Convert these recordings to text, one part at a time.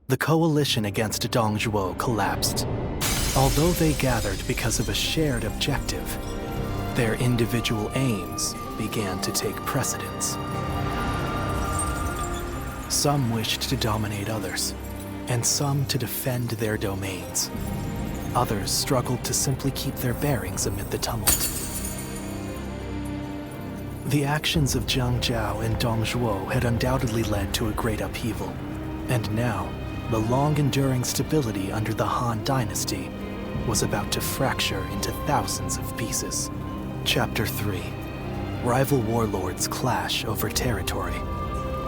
the coalition against Dongzhuo collapsed. Although they gathered because of a shared objective, their individual aims began to take precedence. Some wished to dominate others, and some to defend their domains. Others struggled to simply keep their bearings amid the tumult. The actions of Jiang Zhao and Dong Zhuo had undoubtedly led to a great upheaval, and now, the long-enduring stability under the Han Dynasty was about to fracture into thousands of pieces. Chapter 3. Rival warlords clash over territory.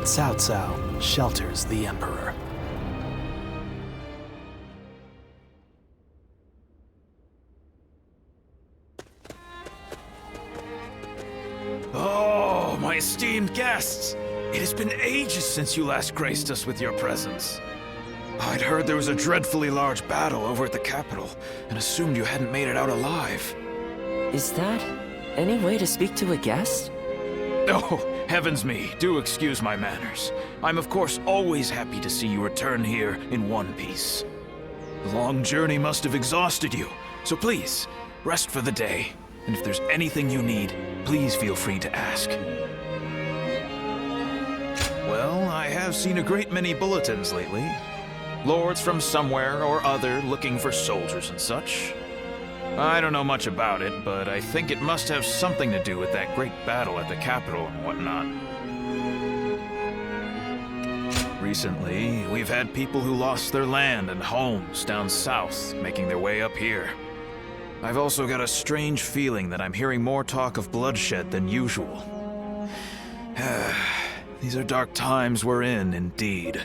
Cao Cao shelters the Emperor. Oh, my esteemed guests! It has been ages since you last graced us with your presence. I'd heard there was a dreadfully large battle over at the capital, and assumed you hadn't made it out alive. Is that any way to speak to a guest? Oh, heavens me, do excuse my manners. I'm of course always happy to see you return here in one piece. The long journey must have exhausted you, so please, rest for the day. And if there's anything you need, please feel free to ask. Well, I have seen a great many bulletins lately. Lords from somewhere or other looking for soldiers and such. I don't know much about it, but I think it must have something to do with that great battle at the capital and whatnot. Recently, we've had people who lost their land and homes down south making their way up here. I've also got a strange feeling that I'm hearing more talk of bloodshed than usual. These are dark times we're in, indeed.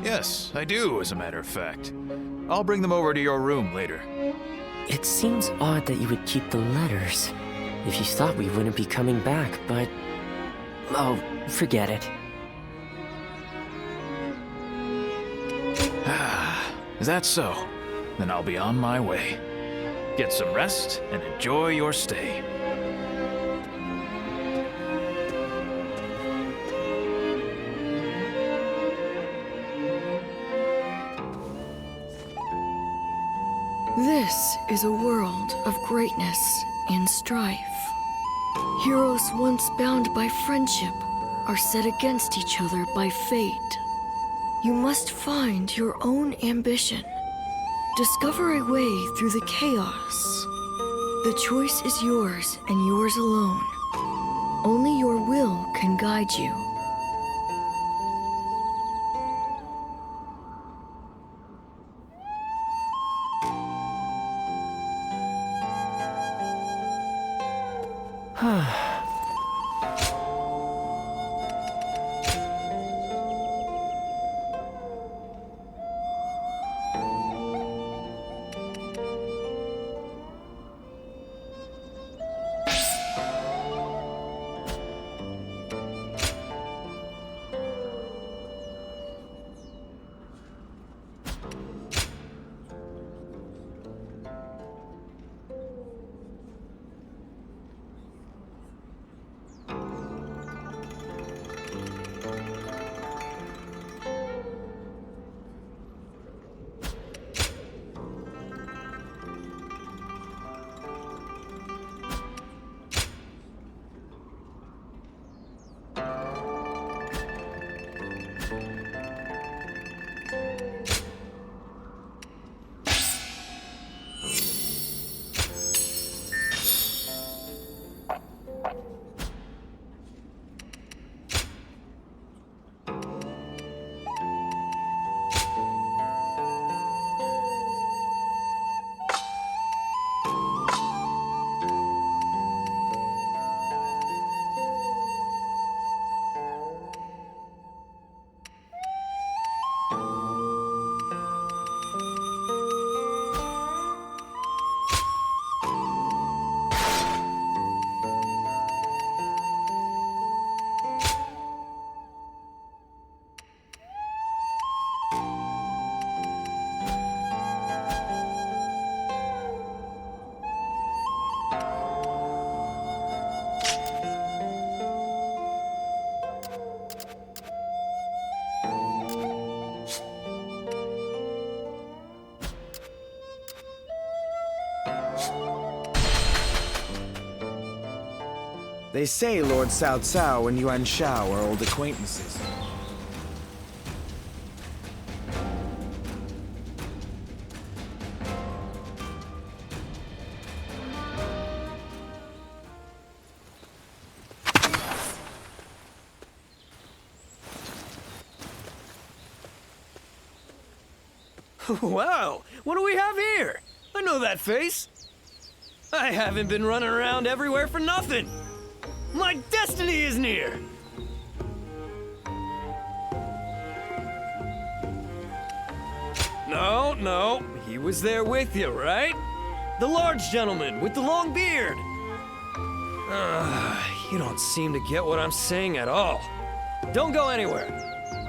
Yes, I do, as a matter of fact. I'll bring them over to your room later. It seems odd that you would keep the letters. If you thought we wouldn't be coming back, but... oh, forget it. Is that so? Then I'll be on my way. Get some rest and enjoy your stay. This is a world of greatness and strife. Heroes once bound by friendship are set against each other by fate. You must find your own ambition. Discover a way through the chaos. The choice is yours and yours alone. Only your will can guide you. They say Lord Cao Cao and Yuan Shao are old acquaintances. Wow, what do we have here? I know that face. I haven't been running around everywhere for nothing. My destiny is near. No, he was there with you, right? The large gentleman with the long beard. You don't seem to get what I'm saying at all. Don't go anywhere.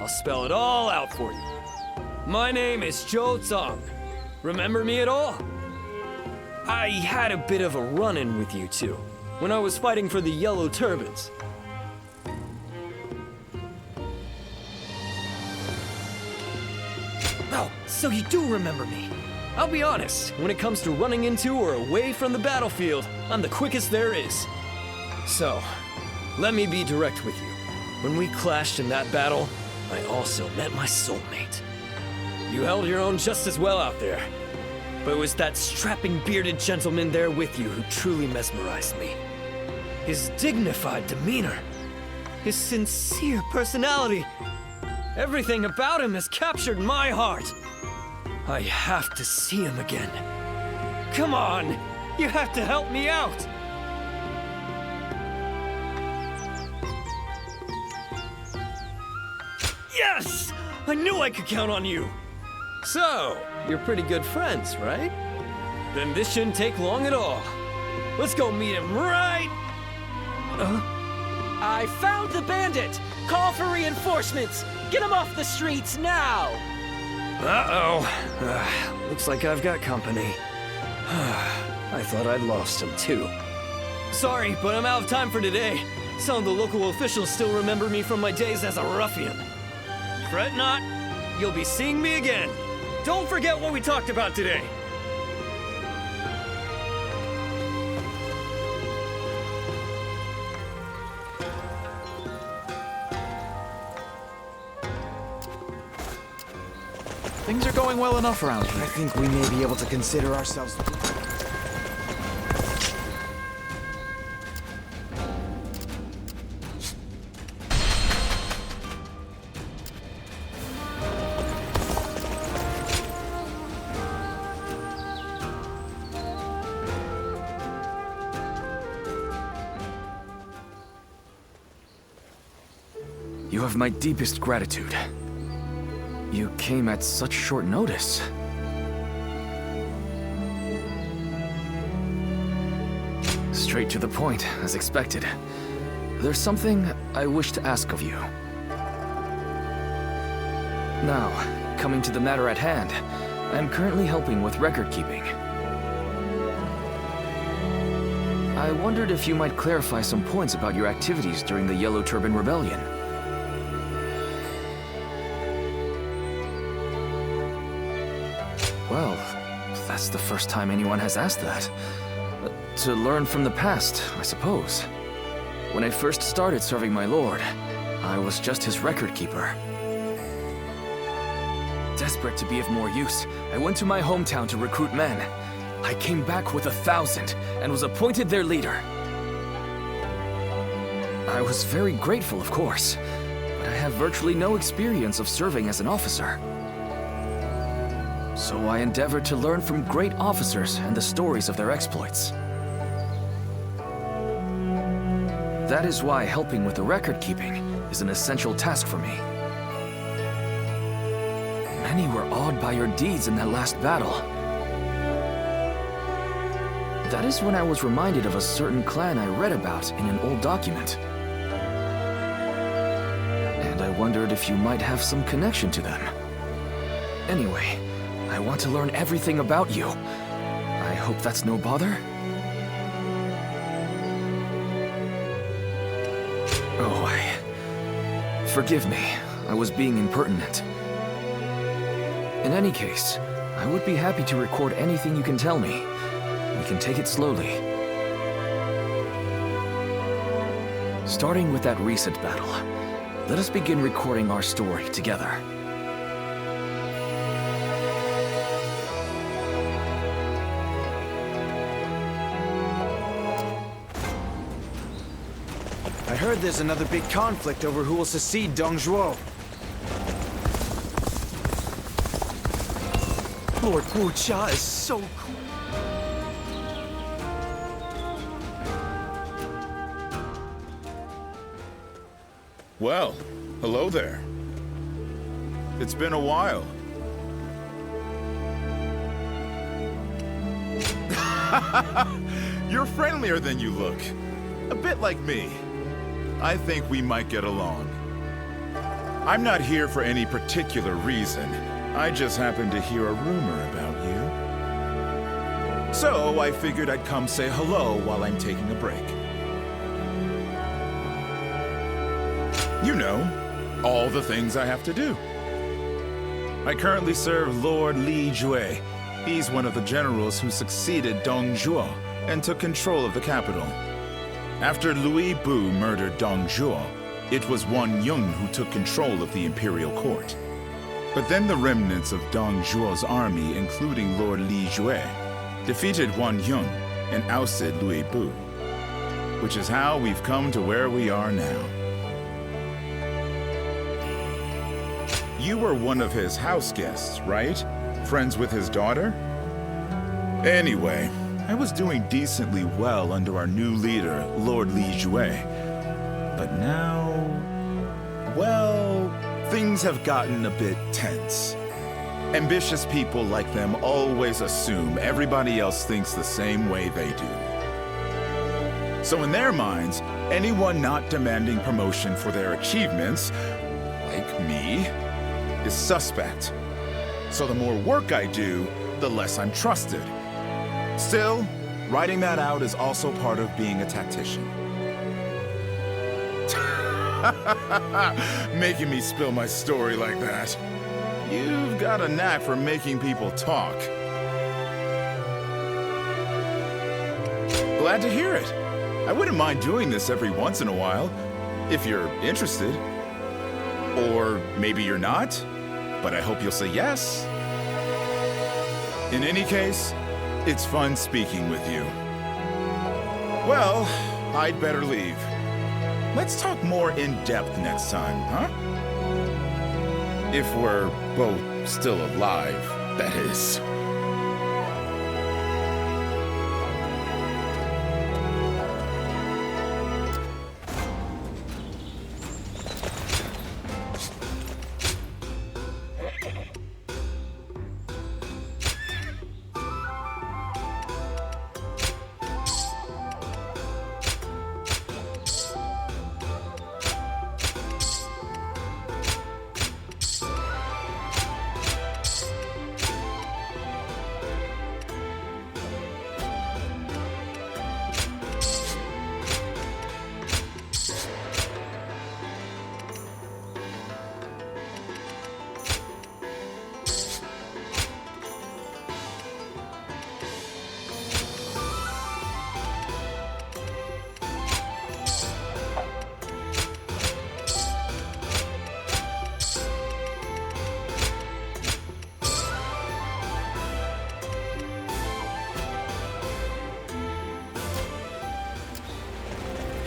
I'll spell it all out for you. My name is Zhou Zong. Remember me at all? I had a bit of a run-in with you two when I was fighting for the Yellow Turbans. Oh, so you do remember me. I'll be honest, when it comes to running into or away from the battlefield, I'm the quickest there is. So, let me be direct with you. When we clashed in that battle, I also met my soulmate. You held your own just as well out there. But it was that strapping bearded gentleman there with you who truly mesmerized me. His dignified demeanor, his sincere personality, everything about him has captured my heart. I have to see him again. Come on, you have to help me out. Yes! I knew I could count on you. So, you're pretty good friends, right? Then this shouldn't take long at all. Let's go meet him right... I found the bandit! Call for reinforcements! Get him off the streets now! Uh-oh. Looks like I've got company. I thought I'd lost him, too. Sorry, but I'm out of time for today. Some of the local officials still remember me from my days as a ruffian. Fret not, you'll be seeing me again. Don't forget what we talked about today. Things are going well enough around here. I think we may be able to consider ourselves... You have my deepest gratitude. You came at such short notice. Straight to the point, as expected. There's something I wish to ask of you. Now, coming to the matter at hand, I am currently helping with record keeping. I wondered if you might clarify some points about your activities during the Yellow Turban Rebellion. Well, that's the first time anyone has asked that. To learn from the past, I suppose. When I first started serving my lord, I was just his record keeper. Desperate to be of more use, I went to my hometown to recruit men. I came back with 1,000 and was appointed their leader. I was very grateful, of course, but I have virtually no experience of serving as an officer. So I endeavored to learn from great officers and the stories of their exploits. That is why helping with the record keeping is an essential task for me. Many were awed by your deeds in that last battle. That is when I was reminded of a certain clan I read about in an old document. And I wondered if you might have some connection to them. Anyway, I want to learn everything about you. I hope that's no bother? Oh, forgive me. I was being impertinent. In any case, I would be happy to record anything you can tell me. We can take it slowly. Starting with that recent battle, let us begin recording our story together. I heard there's another big conflict over who will succeed Dong Zhuo. Lord Wu Jia is so cool. Well, hello there. It's been a while. You're friendlier than you look. A bit like me. I think we might get along. I'm not here for any particular reason. I just happened to hear a rumor about you. So I figured I'd come say hello while I'm taking a break. You know, all the things I have to do. I currently serve Lord Li Jue. He's one of the generals who succeeded Dong Zhuo and took control of the capital. After Louis Bu murdered Dong Zhuo, it was Wan Yun who took control of the imperial court. But then the remnants of Dong Zhuo's army, including Lord Li Jue, defeated Wan Yun and ousted Louis Bu. Which is how we've come to where we are now. You were one of his house guests, right? Friends with his daughter? Anyway, I was doing decently well under our new leader, Lord Li Jue. But now... well, things have gotten a bit tense. Ambitious people like them always assume everybody else thinks the same way they do. So in their minds, anyone not demanding promotion for their achievements, like me, is suspect. So the more work I do, the less I'm trusted. Still, writing that out is also part of being a tactician. Making me spill my story like that. You've got a knack for making people talk. Glad to hear it. I wouldn't mind doing this every once in a while, if you're interested. Or maybe you're not, but I hope you'll say yes. In any case, it's fun speaking with you. Well, I'd better leave. Let's talk more in depth next time, huh? If we're both still alive, that is.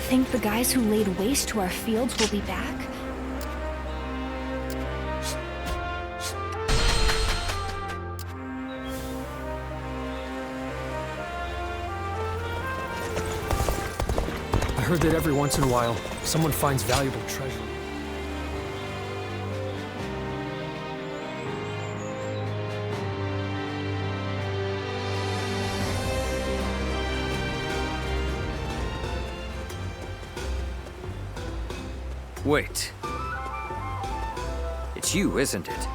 Think the guys who laid waste to our fields will be back? I heard that every once in a while, someone finds valuable treasure. Wait. It's you, isn't it?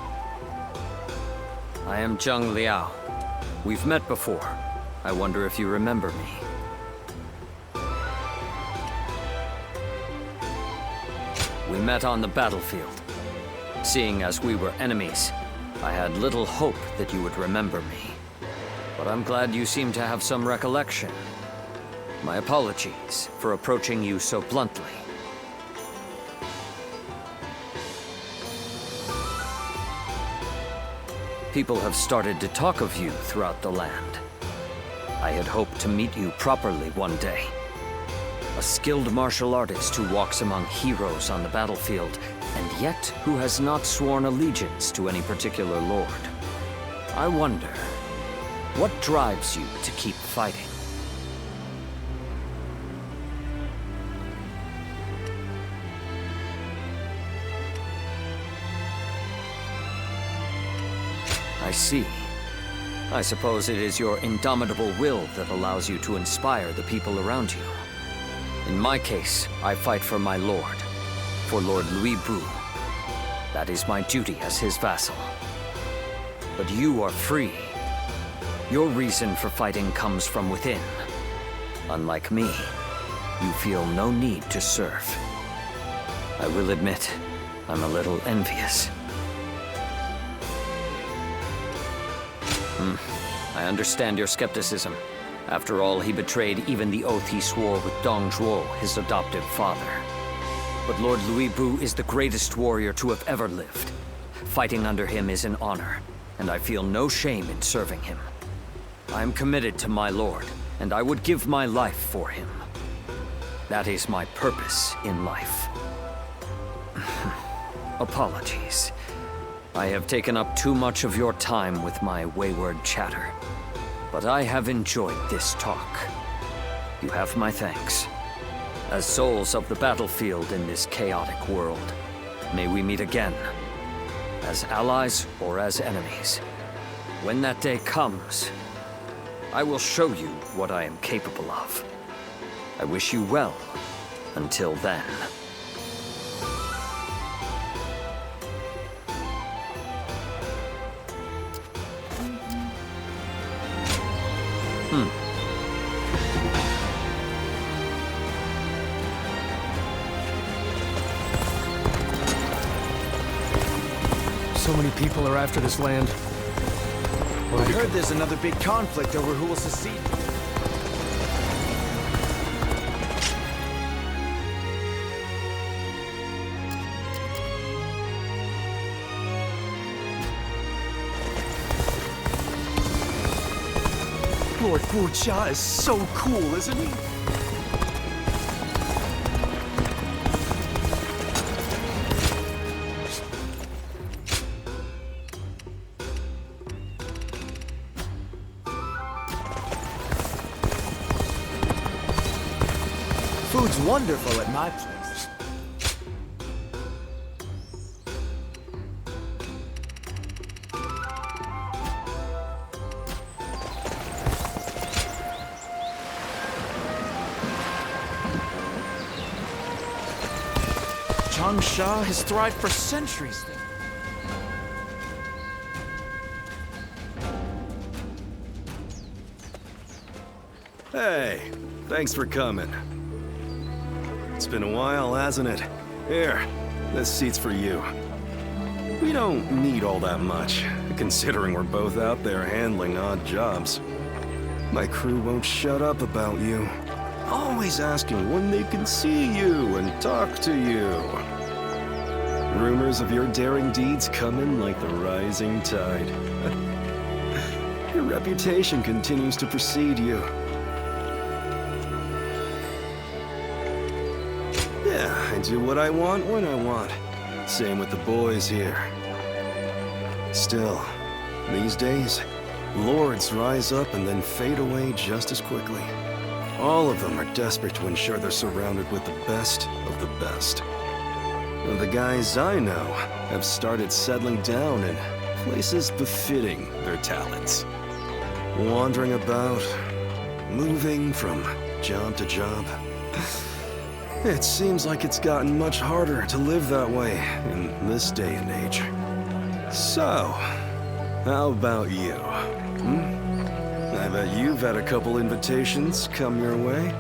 I am Zheng Liao. We've met before. I wonder if you remember me. We met on the battlefield. Seeing as we were enemies, I had little hope that you would remember me. But I'm glad you seem to have some recollection. My apologies for approaching you so bluntly. People have started to talk of you throughout the land. I had hoped to meet you properly one day. A skilled martial artist who walks among heroes on the battlefield, and yet who has not sworn allegiance to any particular lord. I wonder, what drives you to keep fighting? I see. I suppose it is your indomitable will that allows you to inspire the people around you. In my case, I fight for my lord, for Lord Louis Bru. That is my duty as his vassal. But you are free. Your reason for fighting comes from within. Unlike me, you feel no need to serve. I will admit, I'm a little envious. I understand your skepticism. After all, he betrayed even the oath he swore with Dong Zhuo, his adoptive father. But Lord Louis Bru is the greatest warrior to have ever lived. Fighting under him is an honor, and I feel no shame in serving him. I am committed to my lord, and I would give my life for him. That is my purpose in life. Apologies. I have taken up too much of your time with my wayward chatter. But I have enjoyed this talk. You have my thanks. As souls of the battlefield in this chaotic world, may we meet again. As allies or as enemies. When that day comes, I will show you what I am capable of. I wish you well until then. So many people are after this land. I heard there's another big conflict over who will succeed. Lord Wu Jia is so cool, isn't he? Food's wonderful at my place. Changsha has thrived for centuries there. Hey, thanks for coming. It's been a while, hasn't it? Here, this seat's for you. We don't need all that much, considering we're both out there handling odd jobs. My crew won't shut up about you. Always asking when they can see you and talk to you. Rumors of your daring deeds come in like the rising tide. Your reputation continues to precede you. Yeah, I do what I want when I want. Same with the boys here. Still, these days, lords rise up and then fade away just as quickly. All of them are desperate to ensure they're surrounded with the best of the best. And the guys I know have started settling down in places befitting their talents. Wandering about, moving from job to job. It seems like it's gotten much harder to live that way in this day and age. So, how about you? I bet you've had a couple invitations come your way.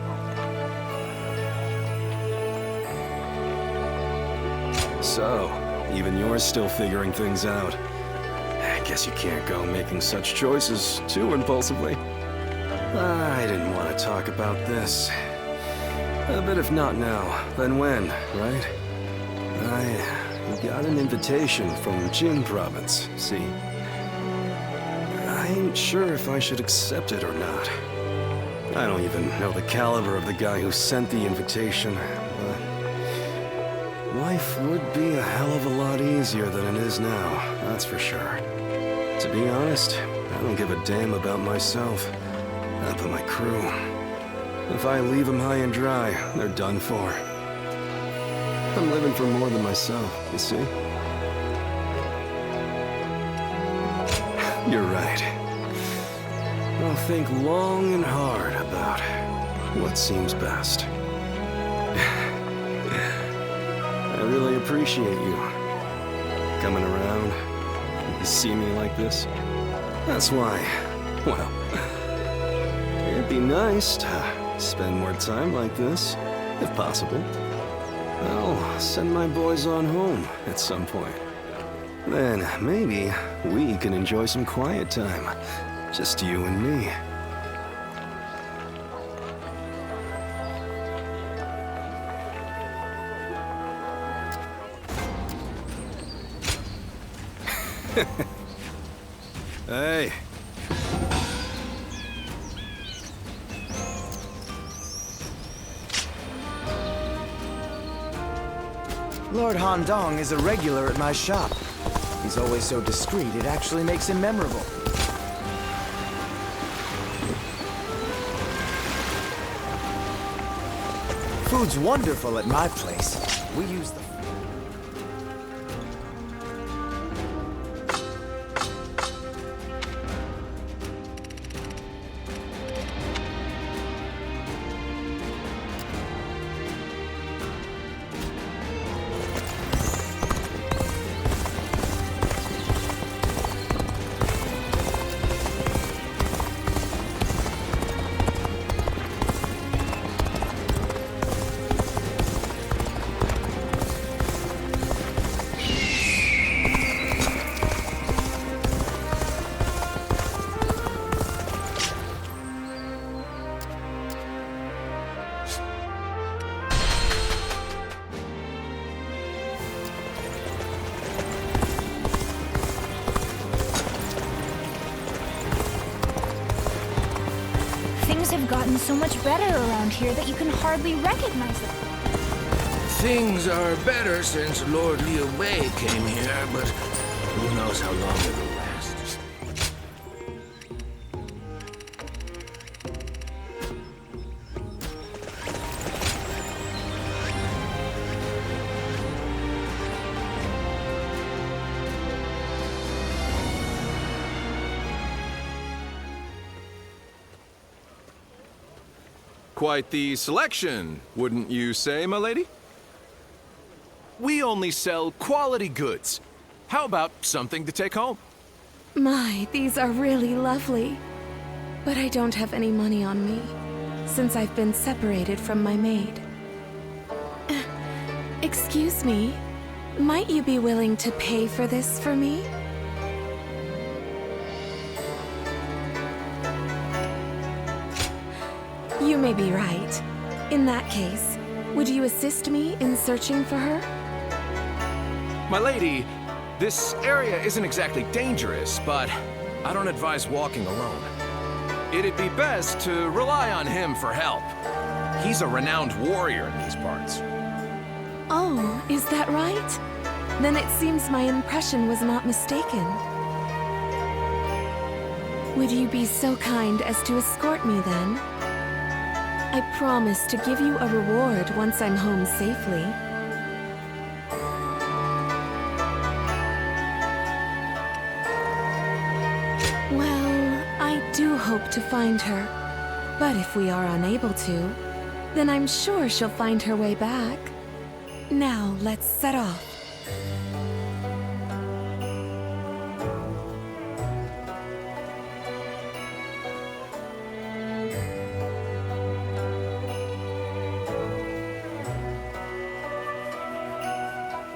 So, even you're still figuring things out. I guess you can't go making such choices too impulsively. I didn't want to talk about this. But if not now, then when, right? I got an invitation from Jing Province, see? wasn't sure if I should accept it or not. I don't even know the caliber of the guy who sent the invitation, but life would be a hell of a lot easier than it is now, that's for sure. To be honest, I don't give a damn about myself, not but my crew. If I leave them high and dry, they're done for. I'm living for more than myself, you see? You're right. I'll think long and hard about what seems best. I really appreciate you coming around to see me like this. That's why, well, it'd be nice to spend more time like this, if possible. I'll send my boys on home at some point. Then maybe we can enjoy some quiet time. Just you and me. Hey. Lord Handong is a regular at my shop. He's always so discreet, it actually makes him memorable. Food's wonderful at my place. We use the... Things have gotten so much better around here that you can hardly recognize them. Things are better since Lord Liu Wei came here, but who knows how long it'll last. Quite the selection, wouldn't you say, my lady? We only sell quality goods. How about something to take home? My, these are really lovely. But I don't have any money on me, since I've been separated from my maid. Excuse me, might you be willing to pay for this for me? You may be right. In that case, would you assist me in searching for her? My lady, this area isn't exactly dangerous, but I don't advise walking alone. It'd be best to rely on him for help. He's a renowned warrior in these parts. Oh, is that right? Then it seems my impression was not mistaken. Would you be so kind as to escort me then? I promise to give you a reward once I'm home safely. Well, I do hope to find her. But if we are unable to, then I'm sure she'll find her way back. Now, let's set off.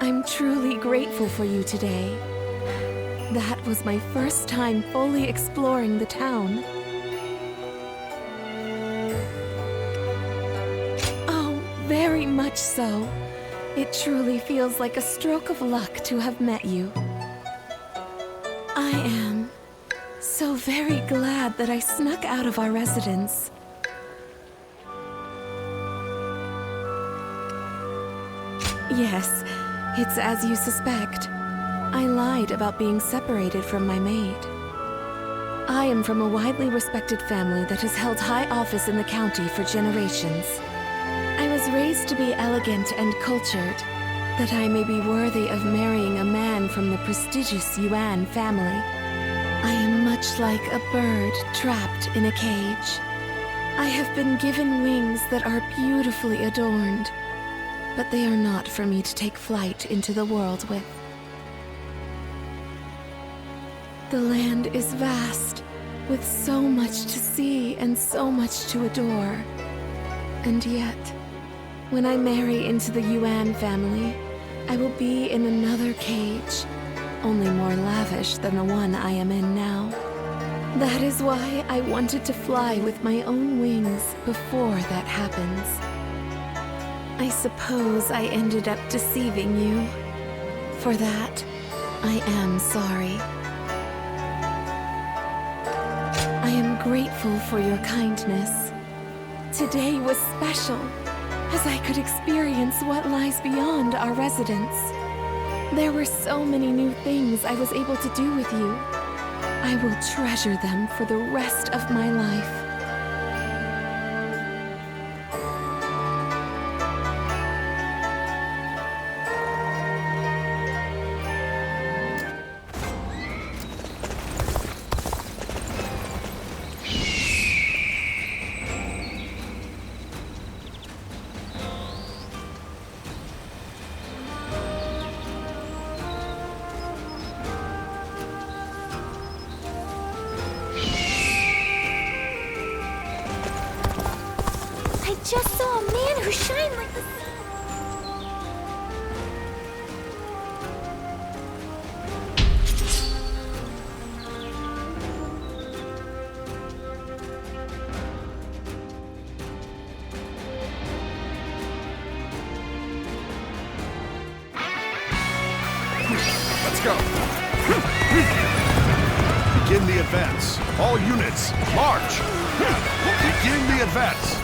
I'm truly grateful for you today. That was my first time fully exploring the town. Oh, very much so. It truly feels like a stroke of luck to have met you. I am so very glad that I snuck out of our residence. Yes, it's as you suspect. I lied about being separated from my maid. I am from a widely respected family that has held high office in the county for generations. I was raised to be elegant and cultured, that I may be worthy of marrying a man from the prestigious Yuan family. I am much like a bird trapped in a cage. I have been given wings that are beautifully adorned, but they are not for me to take flight into the world with. The land is vast, with so much to see and so much to adore. And yet, when I marry into the Yuan family, I will be in another cage, only more lavish than the one I am in now. That is why I wanted to fly with my own wings before that happens. I suppose I ended up deceiving you. For that, I am sorry. I am grateful for your kindness. Today was special, as I could experience what lies beyond our residence. There were so many new things I was able to do with you. I will treasure them for the rest of my life. I just saw a man who shined like the sun. Let's go. Begin the advance. All units, march. Begin the advance.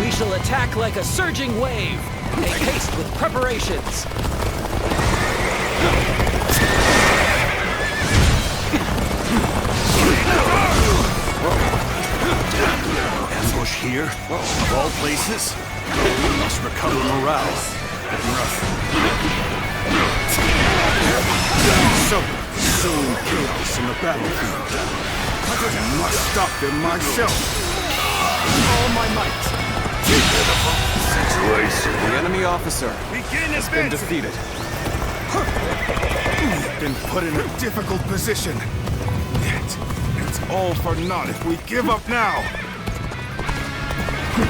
We shall attack like a surging wave. Make haste with preparations. Ambush here, of all places. We must recover morale. Sowing chaos in the battlefield. I must stop them myself. All my might. Situation. The enemy officer has been defeated. Been put in a difficult position. Yet, it's all for naught if we give up now.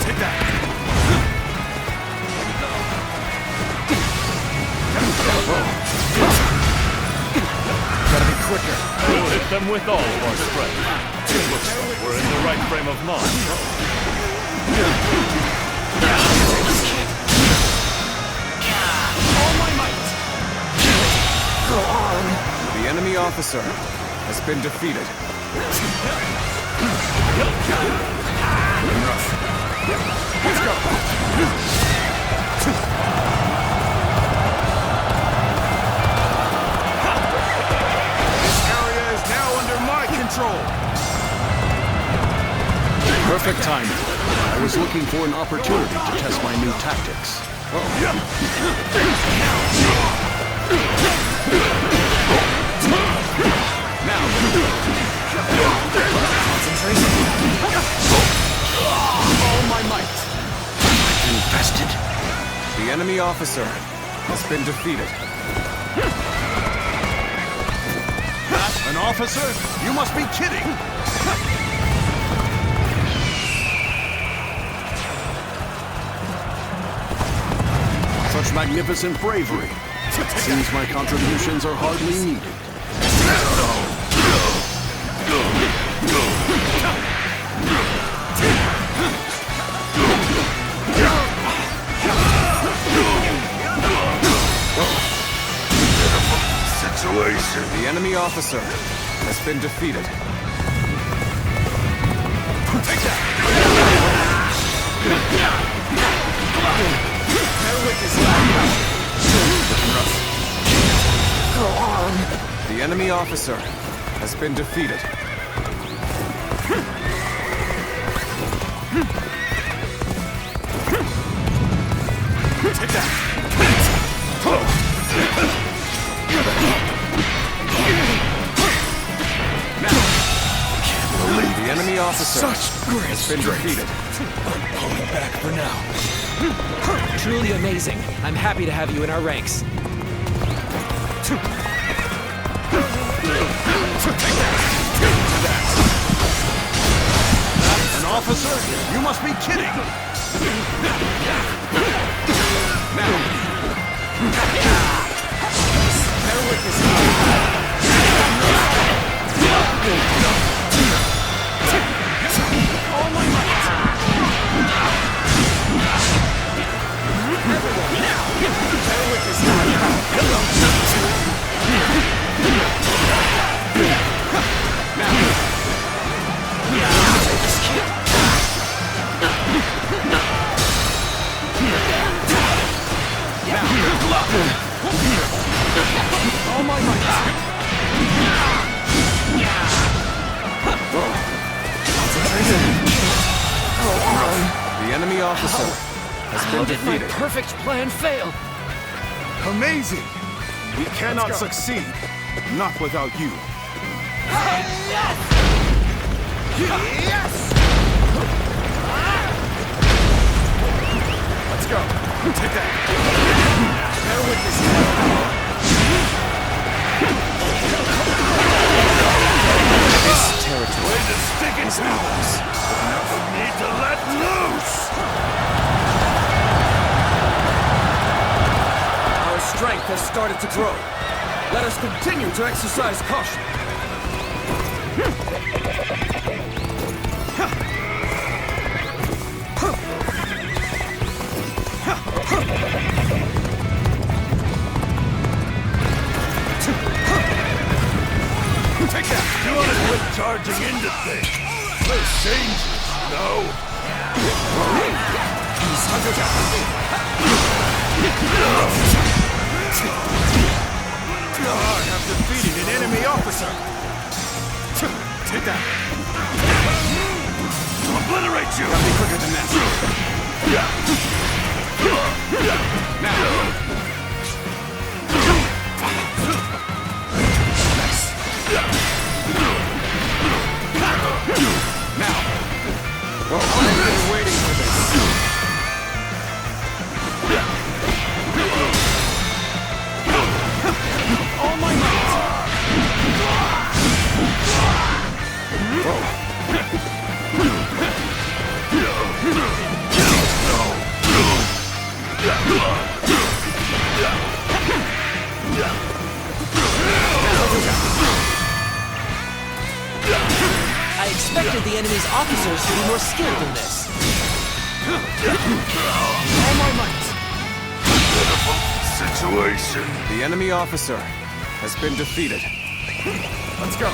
Take that. Gotta be quicker. We'll hit them with all of our strength. It looks like we're in the right frame of mind. All my might. Go on. The enemy officer has been defeated. Let's go. Perfect timing. I was looking for an opportunity to test my new tactics. Now, concentration. All my might. Infested. The enemy officer has been defeated. An officer? You must be kidding! Such magnificent bravery. Seems my contributions are hardly needed. Situation. The enemy officer has been defeated. Take that! Go on. The enemy officer has been defeated. Take that! Now, the enemy officer has been defeated. Pulling back for now. Truly amazing. I'm happy to have you in our ranks. An officer? You must be kidding! Bear witness. Oh my God! Everyone, now! Bear witness. Oh my God! The enemy officer has been How did my defeated. perfect plan fail? Amazing! We cannot succeed. Not without you. Yes! Let's go. Take that. Bear witness. This territory is ours. Never need to let loose! Our strength has started to grow. Let us continue to exercise caution. Take that! You want to quit charging into things? There's dangerous, no? I have defeated an enemy officer! Take that! Obliterate you! Gotta be quicker than that. Now! I've been waiting for this. Oh my God! I expected the enemy's officers to be more skilled in this. All my might. Situation. The enemy officer has been defeated. Let's go.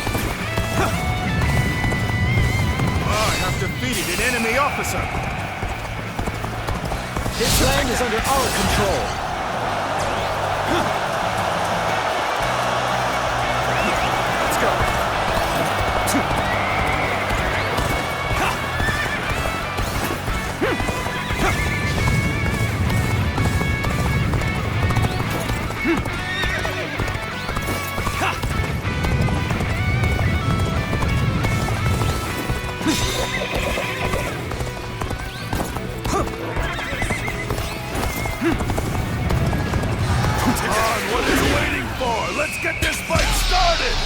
I have defeated an enemy officer! This land is under our control. Let's go. What are you waiting for? Let's get this fight started!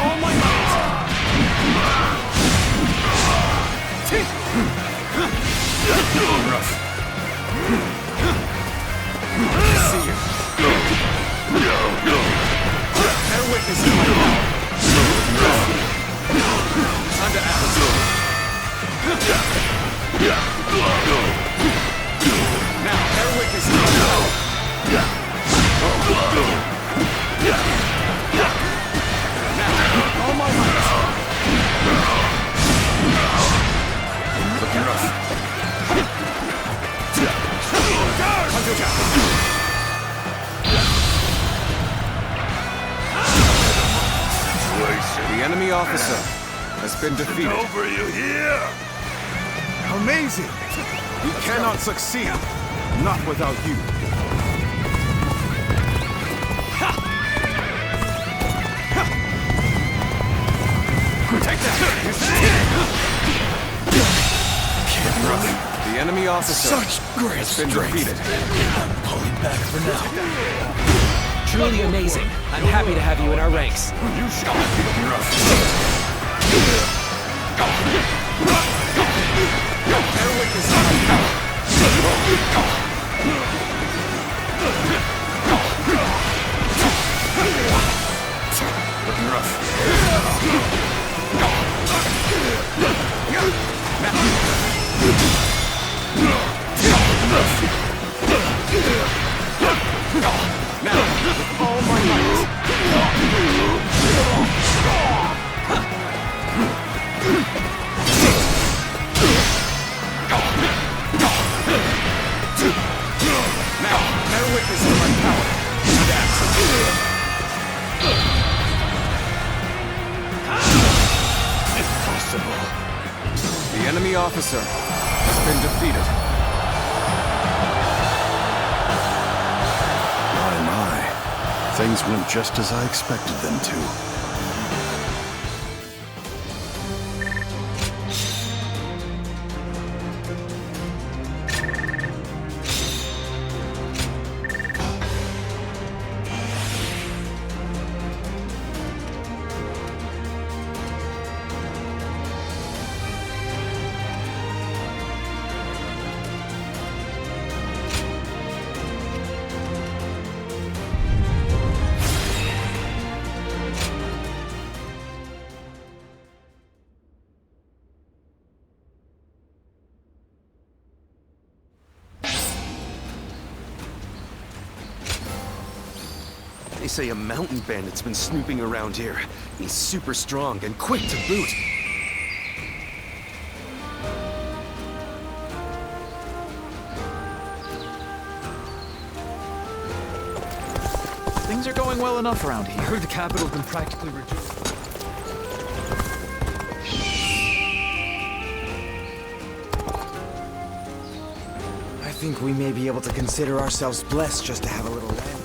Oh my God! Now, bear witness to my power. Now, all my might. Looking rough. The enemy officer has been defeated. Over, you hear? Amazing! We cannot succeed. Not without you. Take that! The enemy officer has been defeated. I'm pulling back for now. Truly amazing. I'm happy to have you in our ranks. You shall be rough. Bear witness to my power. Looking rough. Now, with all my might. Now, bear witness to my power. Impossible. The enemy officer has been defeated. My. Things went just as I expected them to. They say a mountain bandit's been snooping around here. He's super strong and quick to boot. Things are going well enough around here. I heard the capital's been practically reduced. I think we may be able to consider ourselves blessed just to have a little land.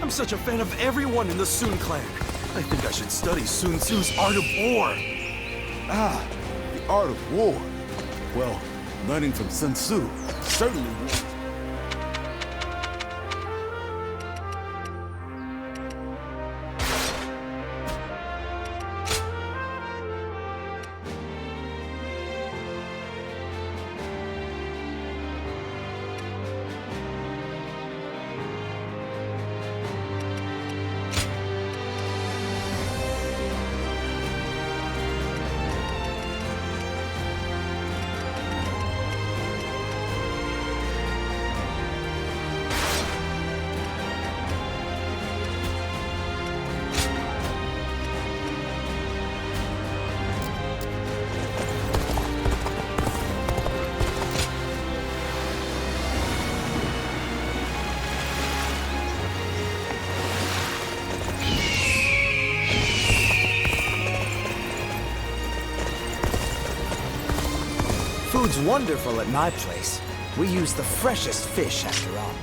I'm such a fan of everyone in the Sun clan. I think I should study Sun Tzu's Art of War. Ah, the art of war. Well, learning from Sun Tzu certainly will. Food's wonderful at my place. We use the freshest fish, after all.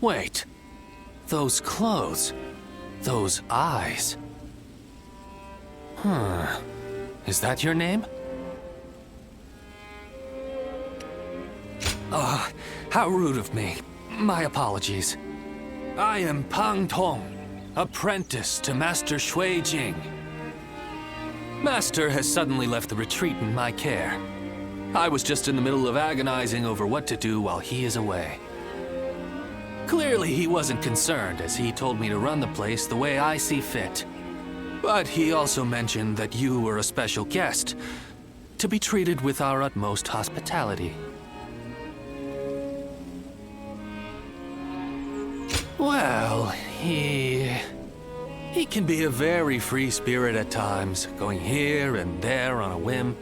Wait. Those clothes. Those eyes. Is that your name? How rude of me. My apologies. I am Pang Tong, apprentice to Master Shui Jing. Master has suddenly left the retreat in my care. I was just in the middle of agonizing over what to do while he is away. Clearly he wasn't concerned, as he told me to run the place the way I see fit. But he also mentioned that you were a special guest, to be treated with our utmost hospitality. Well, he can be a very free spirit at times, going here and there on a whim.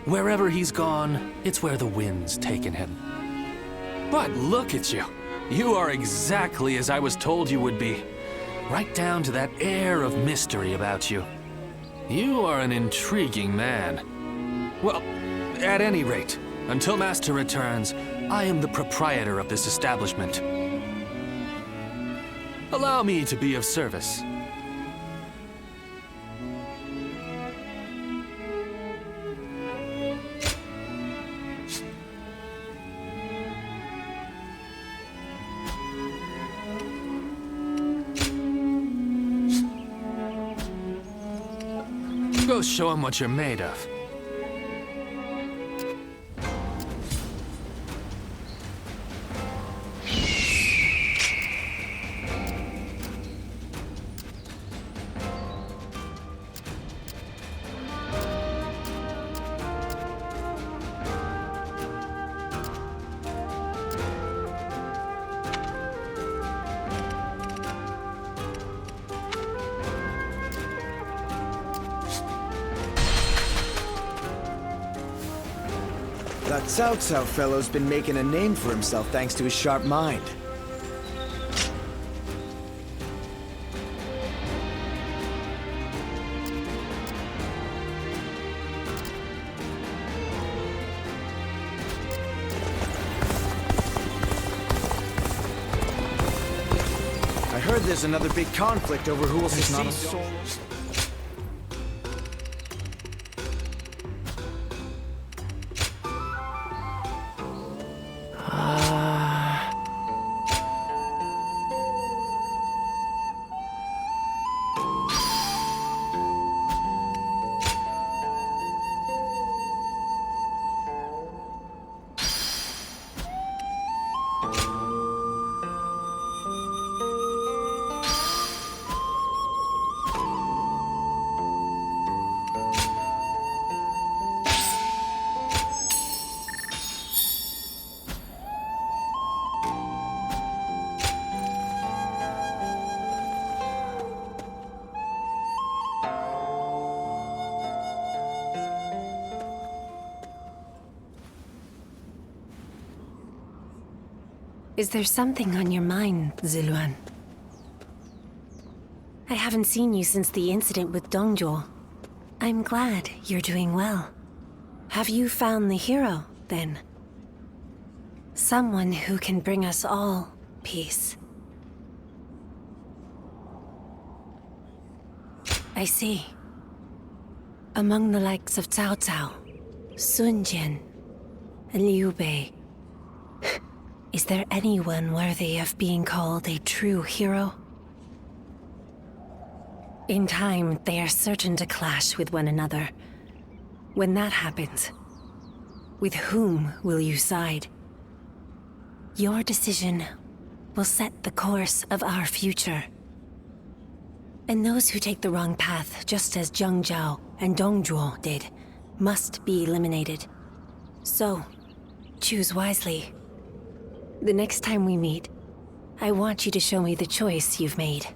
Wherever he's gone, it's where the wind's taken him. But look at you. You are exactly as I was told you would be. Right down to that air of mystery about you. You are an intriguing man. Well, at any rate, until Master returns, I am the proprietor of this establishment. Allow me to be of service. Go show him what you're made of. That Cao Cao fellow's been making a name for himself thanks to his sharp mind. I heard there's another big conflict over who will succeed. Is there something on your mind, Ziluan? I haven't seen you since the incident with Dongzhuo. I'm glad you're doing well. Have you found the hero, then? Someone who can bring us all peace. I see. Among the likes of Cao Cao, Sun Jian, and Liu Bei, is there anyone worthy of being called a true hero? In time, they are certain to clash with one another. When that happens, with whom will you side? Your decision will set the course of our future. And those who take the wrong path, just as Zhang Zhao and Dongzhuo did, must be eliminated. So, choose wisely. The next time we meet, I want you to show me the choice you've made.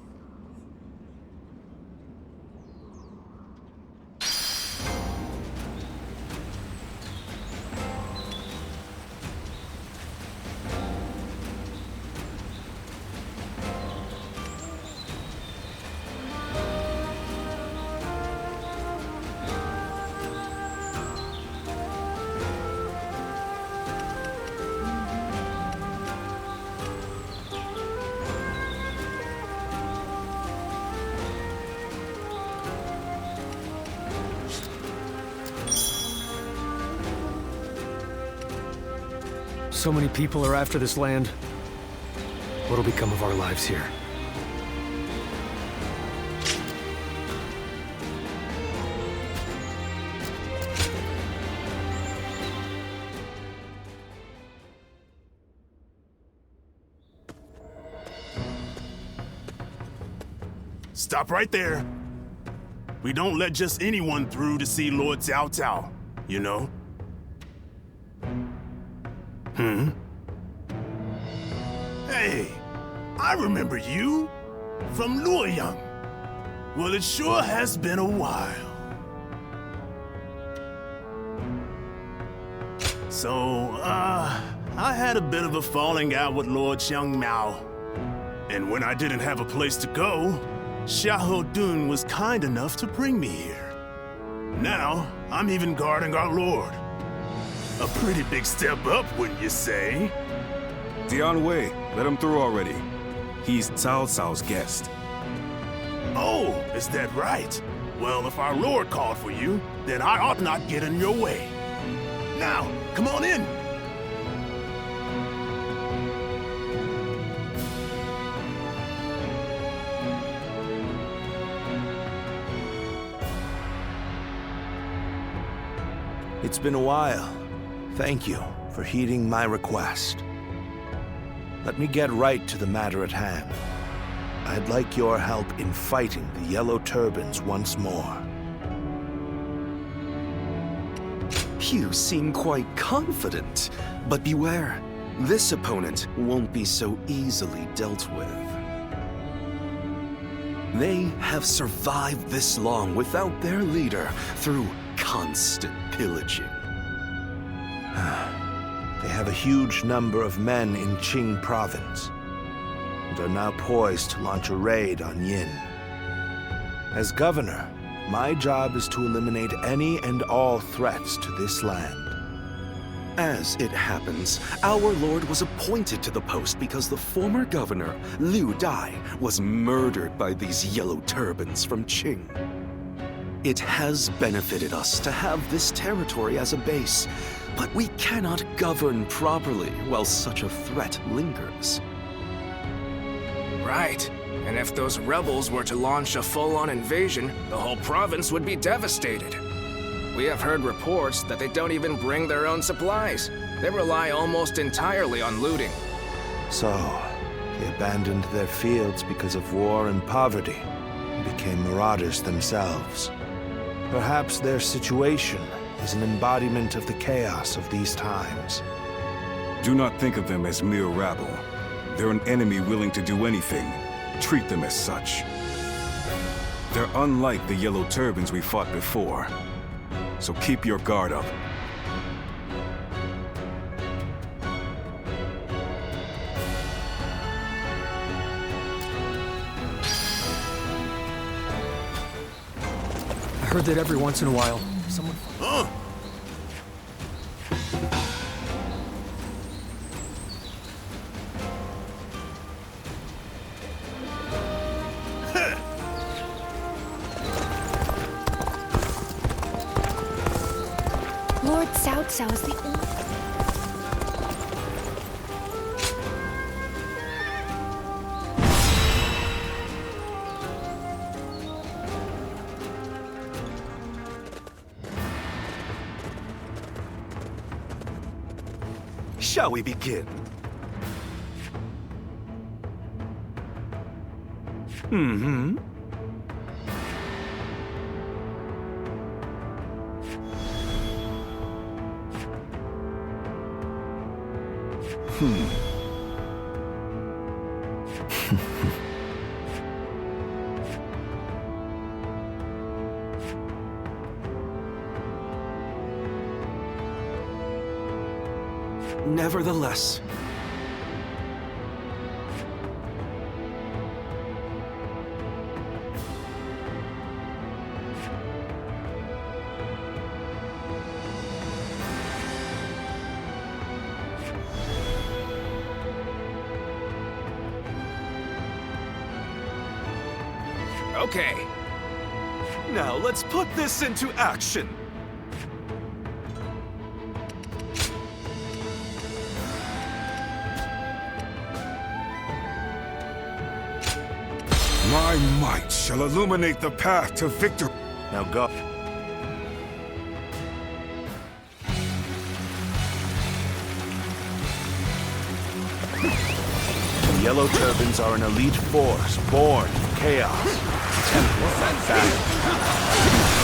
So many people are after this land. What'll become of our lives here? Stop right there. We don't let just anyone through to see Lord Cao Cao, you know? Hey, I remember you from Luoyang. Well, it sure has been a while. So, I had a bit of a falling out with Lord Xiang Miao. And when I didn't have a place to go, Xiahou Dun was kind enough to bring me here. Now, I'm even guarding our lord. A pretty big step up, wouldn't you say? Dian Wei, let him through already. He's Cao Cao's guest. Oh, is that right? Well, if our lord called for you, then I ought not get in your way. Now, come on in. It's been a while. Thank you for heeding my request. Let me get right to the matter at hand. I'd like your help in fighting the Yellow Turbans once more. You seem quite confident, but beware. This opponent won't be so easily dealt with. They have survived this long without their leader through constant pillaging. They have a huge number of men in Qing province, and are now poised to launch a raid on Yin. As governor, my job is to eliminate any and all threats to this land. As it happens, our lord was appointed to the post because the former governor, Liu Dai, was murdered by these Yellow Turbans from Qing. It has benefited us to have this territory as a base, but we cannot govern properly while such a threat lingers. Right. And if those rebels were to launch a full-on invasion, the whole province would be devastated. We have heard reports that they don't even bring their own supplies. They rely almost entirely on looting. So, they abandoned their fields because of war and poverty, and became marauders themselves. Perhaps their situation is an embodiment of the chaos of these times. Do not think of them as mere rabble. They're an enemy willing to do anything. Treat them as such. They're unlike the Yellow Turbans we fought before. So keep your guard up. I heard that every once in a while, someone... Lord Cao Cao is the only... Shall we begin? Mm-hmm. Nevertheless, Okay. now let's put this into action. My might shall illuminate the path to victory. Now go. The Yellow Turbans are an elite force, born in chaos, tempered by battle.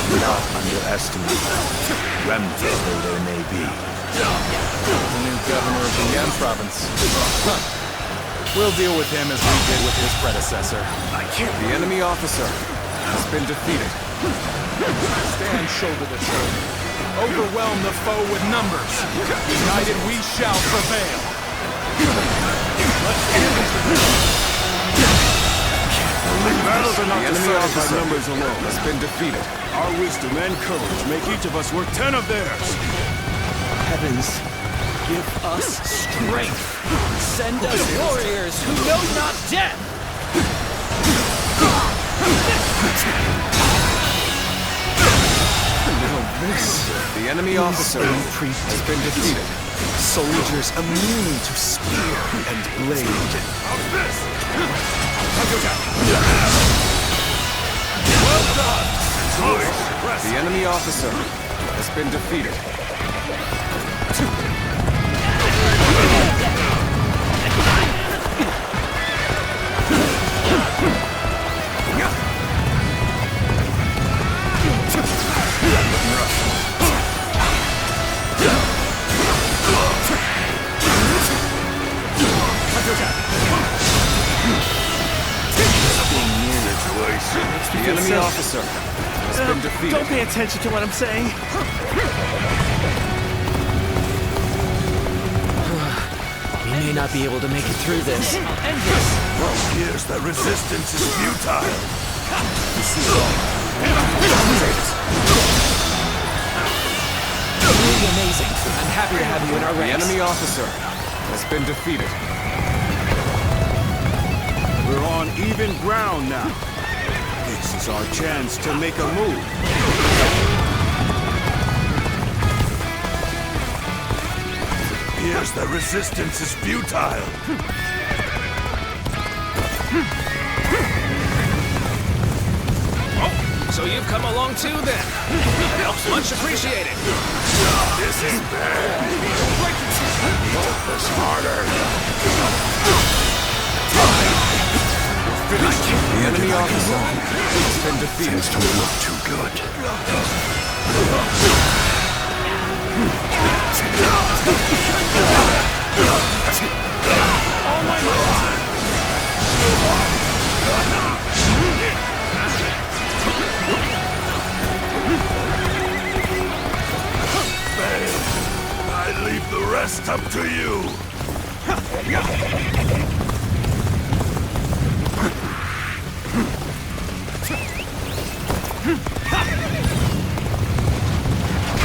Do not underestimate them, remnants though they may be. The new governor of the Yan province. Huh. We'll deal with him as we did with his predecessor. The enemy officer has been defeated. Stand shoulder to shoulder. Overwhelm the foe with numbers. United we shall prevail. Battles are not The enemy decided by officer numbers alone. has been defeated. Our wisdom and courage make each of us worth 10 of theirs. Heavens, give us strength. Send us warriors who know not death. The enemy officer has been defeated. Soldiers immune to spear and blade. Well done! The enemy officer has been defeated. The enemy officer has been defeated. Don't pay attention to what I'm saying. We may not be able to make it through this. I'll end this. Appears that resistance is futile. Really amazing. I'm happy to have you in our ranks. The enemy officer has been defeated. We're on even ground now. This is our chance to make a move. Appears that resistance is futile. So you've come along too then. Help's much appreciated. This is bad. Make this harder. The enemy officer has been defeated. Seems to look too good. Oh my God! I leave the rest up to you.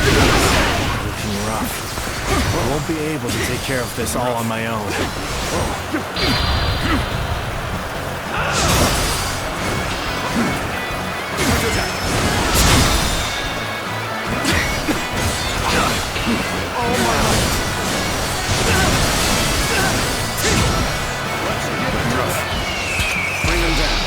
Looking rough. I won't be able to take care of this all on my own. Bring him down.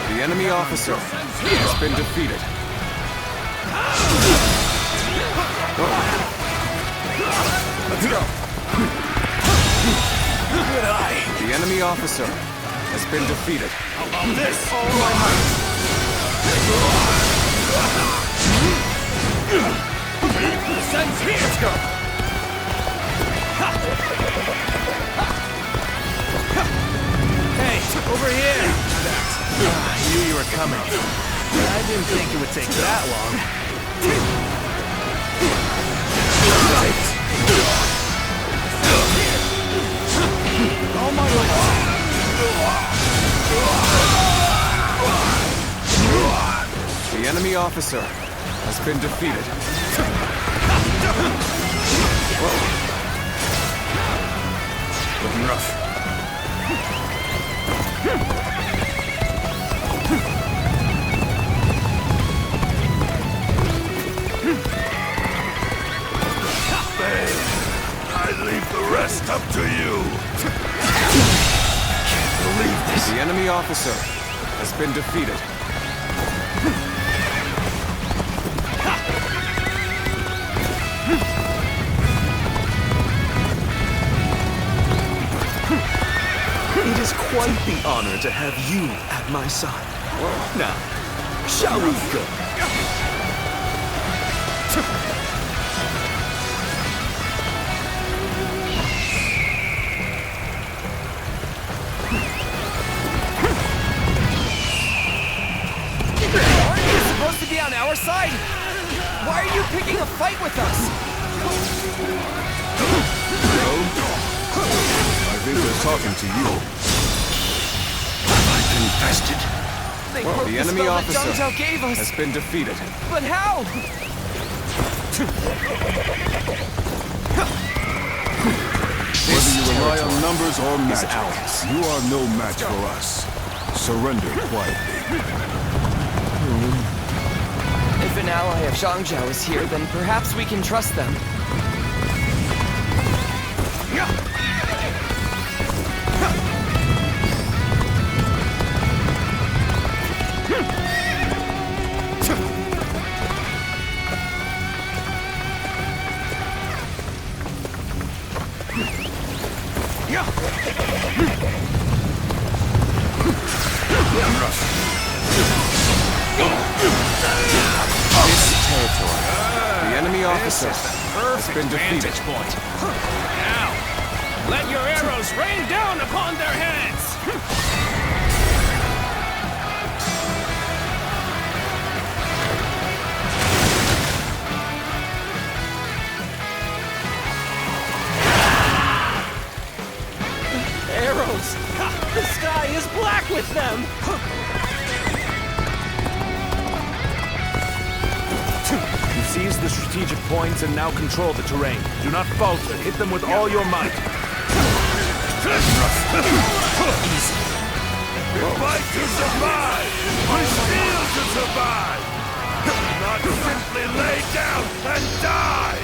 The enemy officer has been defeated. Let's go. Good eye. The enemy officer has been defeated. How about this? All my might. Sense here. Let's go. Hey, over here. I knew you were coming. I didn't think it would take that long. Oh my The enemy officer has been defeated. Looking rough. I leave the rest up to you. Can't believe this. The enemy officer has been defeated. It is quite the honor to have you at my side. Now, shall we go? Aren't you supposed to be on our side? Why are you picking a fight with us? I think they're talking to you. I've been bested. They broke The the enemy spell officer that Zhang Zhao gave us. has been defeated. But how? Whether you rely on numbers or magic, you are no match for us. Surrender quietly. If an ally of Zhang Zhao is here, then perhaps we can trust them. The enemy officer has been defeated. Now, let your arrows rain down upon their heads! Arrows! The sky is black with them! You seized the strategic points and now control the terrain. Do not falter. Hit them with all your might. Easy. We fight to survive! We steal to survive! Not simply lay down and die!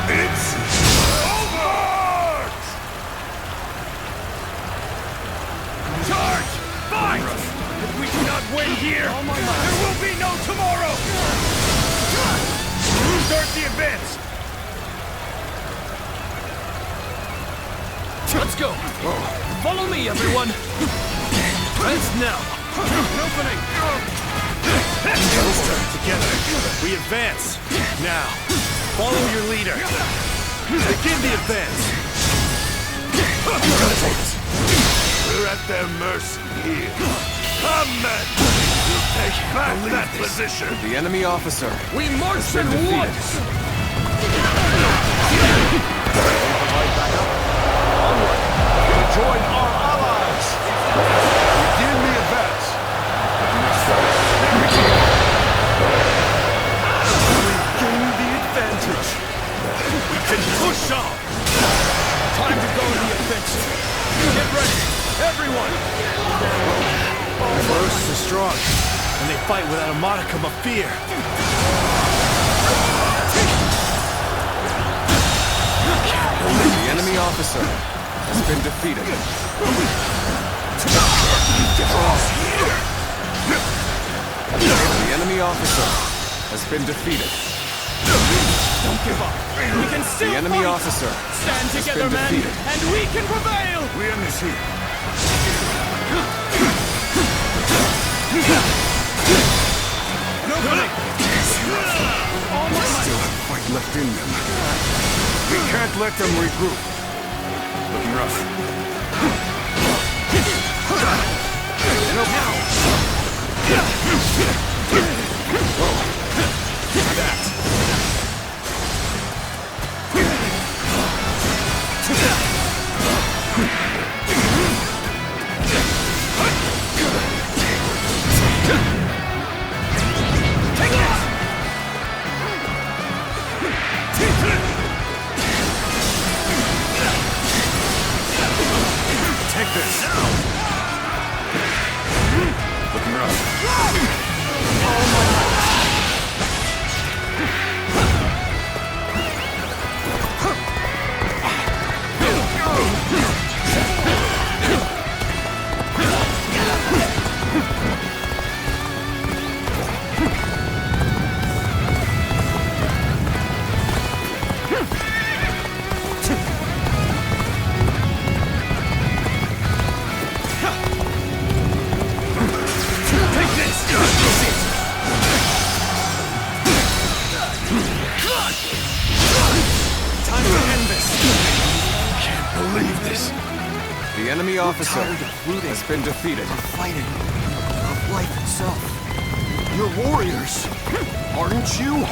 It's over! Charge! Fight! If we do not win here, there will be no tomorrow! Start the advance! Let's go! Follow me, everyone! Rest now! Opening! Together, we advance. Now, follow your leader. Begin the advance. We're at their mercy here. Come, men! We'll take back that position! The enemy officer We march has been at defeated. once! Join our allies! Begin the advance! We've gained the advantage. We can push on! Time to go to the offensive! Get ready, everyone! First is strong, and they fight without a modicum of fear. The enemy officer has been defeated. The enemy officer has been defeated. Don't give up! We can still The enemy fight. officer Stand has together, been men, defeated. and we can prevail! We end this here. Still have fight left in them. We can't let them regroup. Looking rough. The enemy officer has been defeated. Fighting of life itself. You're warriors, aren't you?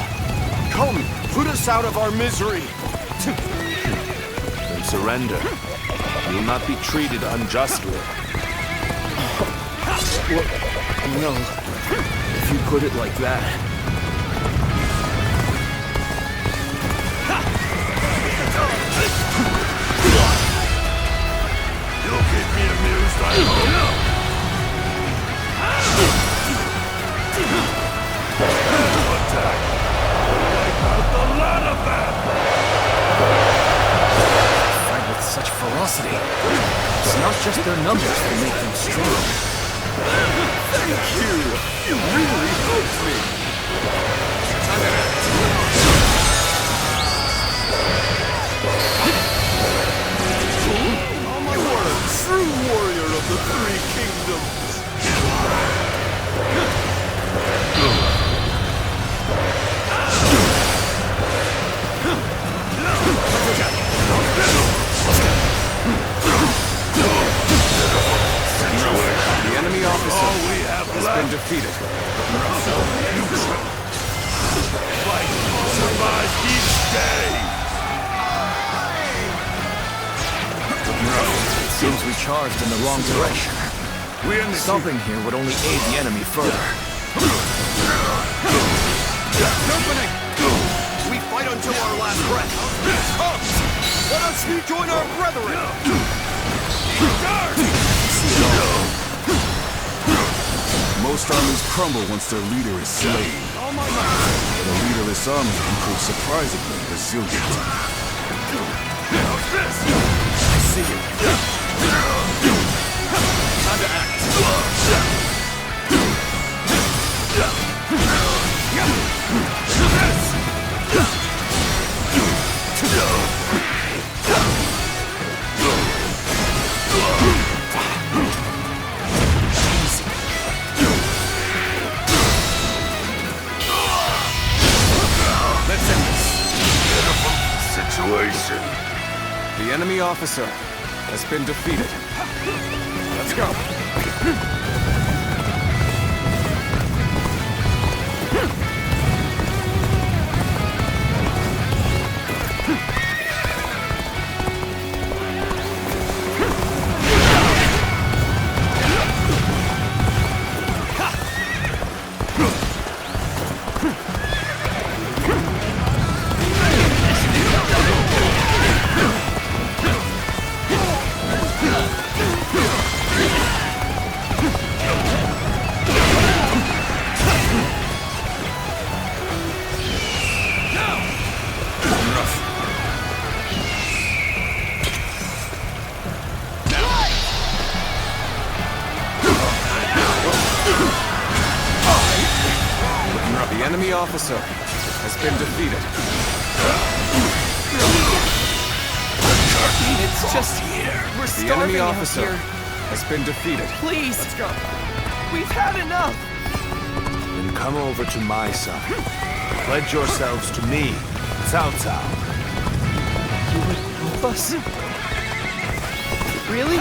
Come, put us out of our misery. Then surrender. You will not be treated unjustly. No, if you put it like that. You'll keep me amused, I hope. Attack! Wipe out the lot of them! Fight with such ferocity. It's not just their numbers that make them strong. Thank you! You really helped me! You are a true warrior of the Three Kingdoms! The enemy officer has been defeated. Fight to survive each day! It seems we charged in the wrong direction. Stopping here would only aid the enemy further. Opening! We fight until our last breath. Come! Let us rejoin our brethren! Most armies crumble once their leader is slain. But a leaderless army can prove surprisingly resilient. I see you. Time to act. Let's end this situation. The enemy officer has been defeated. Let's go. The enemy officer has been defeated. It's just here. We're The starving enemy out officer here. has been defeated. Please. Let's go. We've had enough. Then come over to my side. Pledge yourselves to me, Cao Cao. You would help us? Really?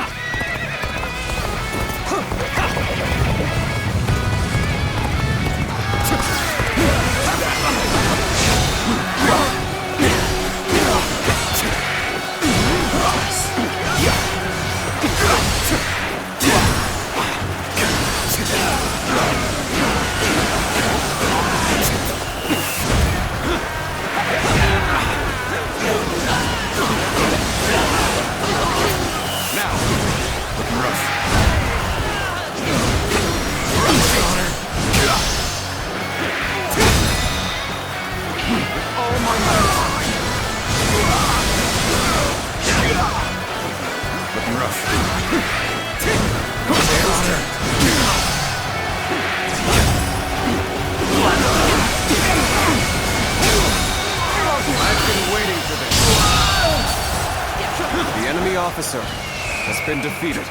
The enemy officer has been defeated.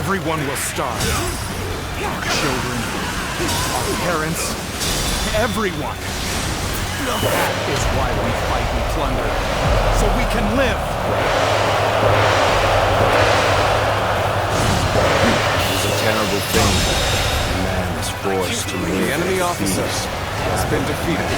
everyone will starve. Our children, our parents, everyone. That is why we fight and plunder, so we can live. It is a terrible thing. A man is forced to live. The enemy officer has been defeated.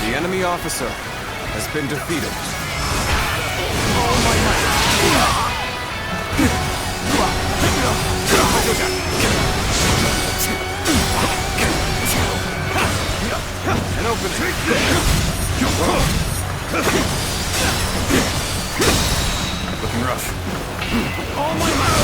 The enemy officer has been defeated. An opening. Looking rough. All my might.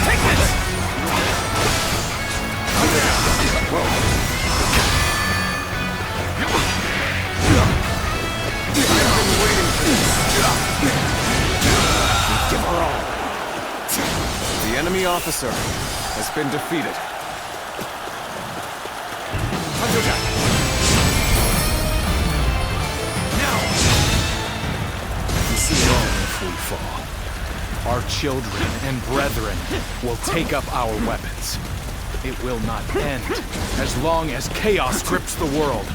Take this! Give her all. The enemy officer has been defeated. Now! We see it all if we fall. Our children and brethren will take up our weapons. It will not end as long as chaos grips the world.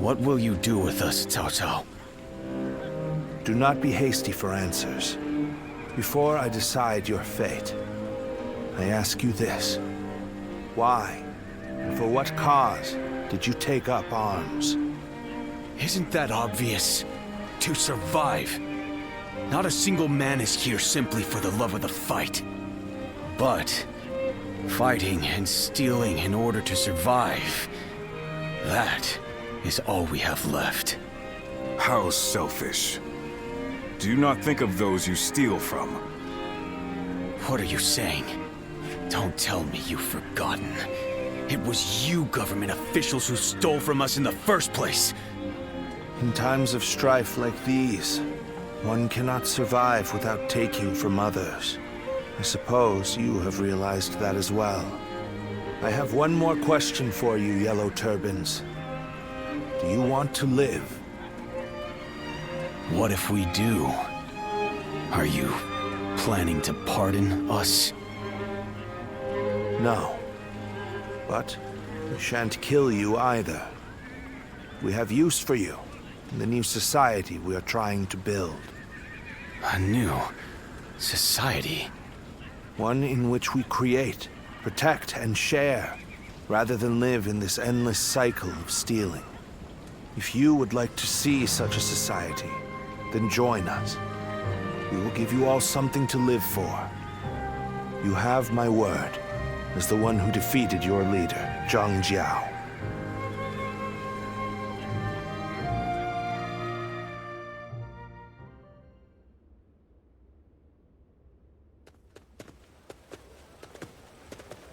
What will you do with us, Cao Cao? Do not be hasty for answers. Before I decide your fate, I ask you this. Why, and for what cause, did you take up arms? Isn't that obvious? To survive. Not a single man is here simply for the love of the fight. But fighting and stealing in order to survive, that is all we have left. How selfish. Do you not think of those you steal from? What are you saying? Don't tell me you've forgotten. It was you government officials who stole from us in the first place. In times of strife like these, one cannot survive without taking from others. I suppose you have realized that as well. I have one more question for you, Yellow Turbans. Do you want to live? What if we do? Are you planning to pardon us? No. But we shan't kill you either. We have use for you in the new society we are trying to build. A new society? One in which we create, protect, and share, rather than live in this endless cycle of stealing. If you would like to see such a society, then join us. We will give you all something to live for. You have my word, as the one who defeated your leader, Zhang Jiao.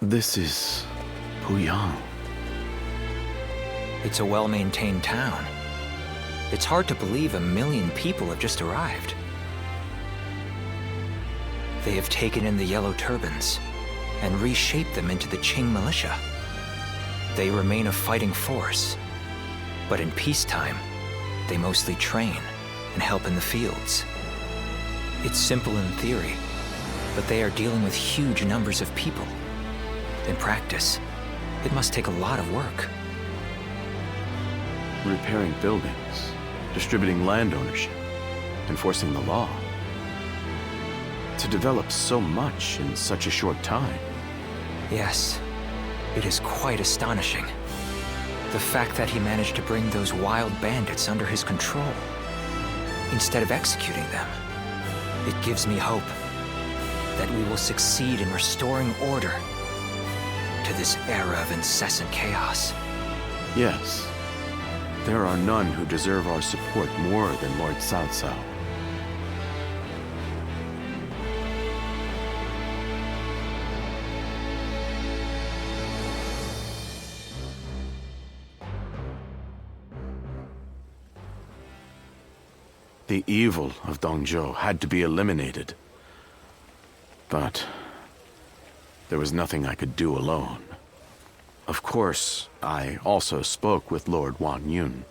This is Puyang. It's a well-maintained town. It's hard to believe 1 million people have just arrived. They have taken in the Yellow Turbans and reshaped them into the Qing militia. They remain a fighting force, but in peacetime, they mostly train and help in the fields. It's simple in theory, but they are dealing with huge numbers of people. In practice, it must take a lot of work. Repairing buildings, distributing land ownership, enforcing the law. To develop so much in such a short time. Yes, it is quite astonishing. The fact that he managed to bring those wild bandits under his control, instead of executing them. It gives me hope that we will succeed in restoring order to this era of incessant chaos. Yes. There are none who deserve our support more than Lord Cao Cao. The evil of Dongzhou had to be eliminated. But there was nothing I could do alone. Of course, I also spoke with Lord Wan Yun.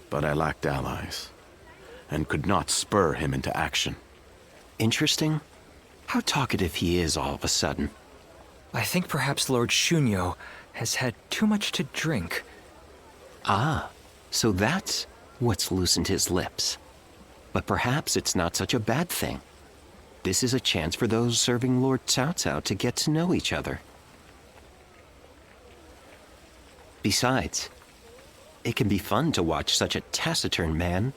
But I lacked allies, and could not spur him into action. Interesting. How talkative he is all of a sudden. I think perhaps Lord Shunyo has had too much to drink. Ah, so that's what's loosened his lips. But perhaps it's not such a bad thing. This is a chance for those serving Lord Cao Cao to get to know each other. Besides, it can be fun to watch such a taciturn man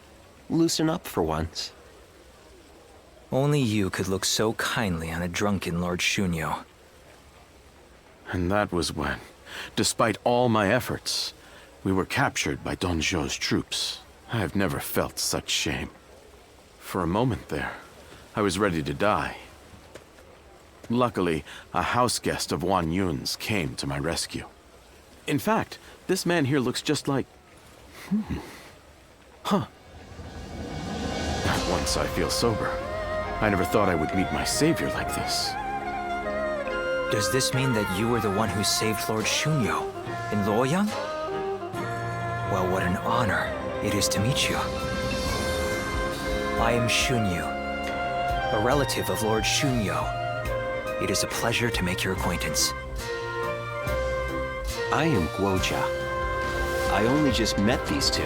loosen up for once. Only you could look so kindly on a drunken Lord Shunyo. And that was when, despite all my efforts, we were captured by Dongzhou's troops. I have never felt such shame. For a moment there, I was ready to die. Luckily, a house guest of Wan Yun's came to my rescue. In fact, this man here looks just like... Huh. Not once I feel sober. I never thought I would meet my savior like this. Does this mean that you were the one who saved Lord Shunyo in Luoyang? Well, what an honor it is to meet you. I am Shunyu, a relative of Lord Shunyo. It is a pleasure to make your acquaintance. I am Guojia, I only just met these two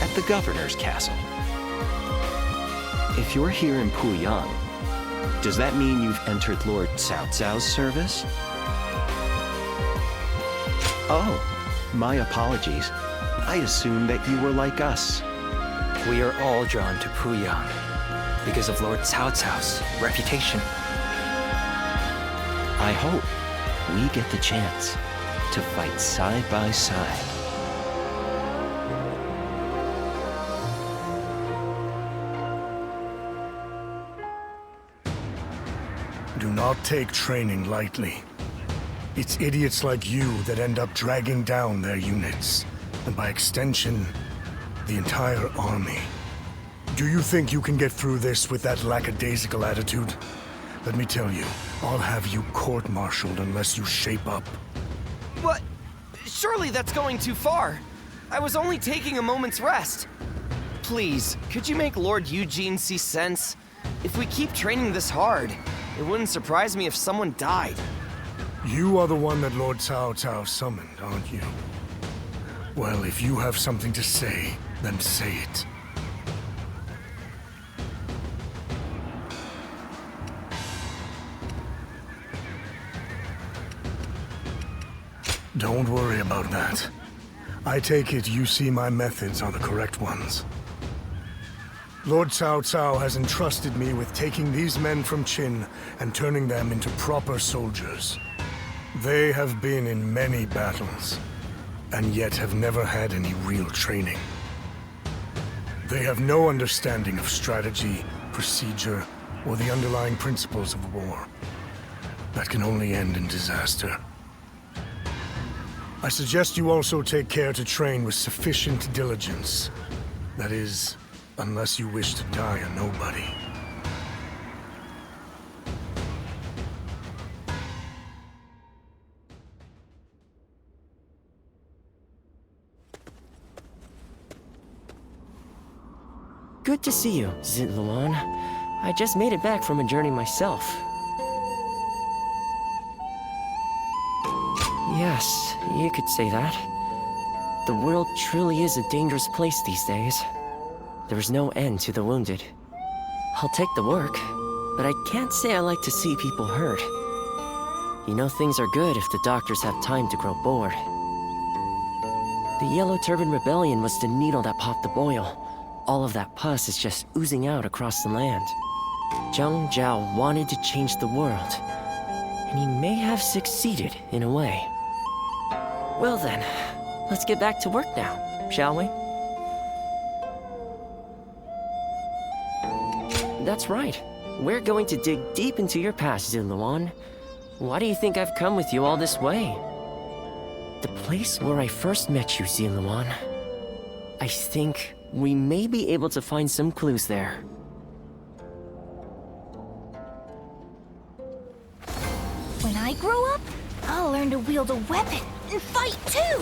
at the governor's castle. If you're here in Puyang, does that mean you've entered Lord Cao Cao's service? Oh, my apologies. I assumed that you were like us. We are all drawn to Puyang because of Lord Cao Cao's reputation. I hope we get the chance to fight side by side. Do not take training lightly. It's idiots like you that end up dragging down their units, and by extension, the entire army. Do you think you can get through this with that lackadaisical attitude? Let me tell you, I'll have you court-martialed unless you shape up. What? Surely that's going too far. I was only taking a moment's rest. Please, could you make Lord Eugene see sense? If we keep training this hard, it wouldn't surprise me if someone died. You are the one that Lord Cao Cao summoned, aren't you? Well, if you have something to say, then say it. Don't worry about that. I take it you see my methods are the correct ones. Lord Cao Cao has entrusted me with taking these men from Qin and turning them into proper soldiers. They have been in many battles, and yet have never had any real training. They have no understanding of strategy, procedure, or the underlying principles of war. That can only end in disaster. I suggest you also take care to train with sufficient diligence. That is, unless you wish to die a nobody. Good to see you, Zitluan. I just made it back from a journey myself. Yes, you could say that. The world truly is a dangerous place these days. There is no end to the wounded. I'll take the work, but I can't say I like to see people hurt. You know things are good if the doctors have time to grow bored. The Yellow Turban Rebellion was the needle that popped the boil. All of that pus is just oozing out across the land. Zhang Zhao wanted to change the world, and he may have succeeded in a way. Well then, let's get back to work now, shall we? That's right. We're going to dig deep into your past, Zitluan. Why do you think I've come with you all this way? The place where I first met you, Zitluan. I think we may be able to find some clues there. When I grow up, I'll learn to wield a weapon and fight too!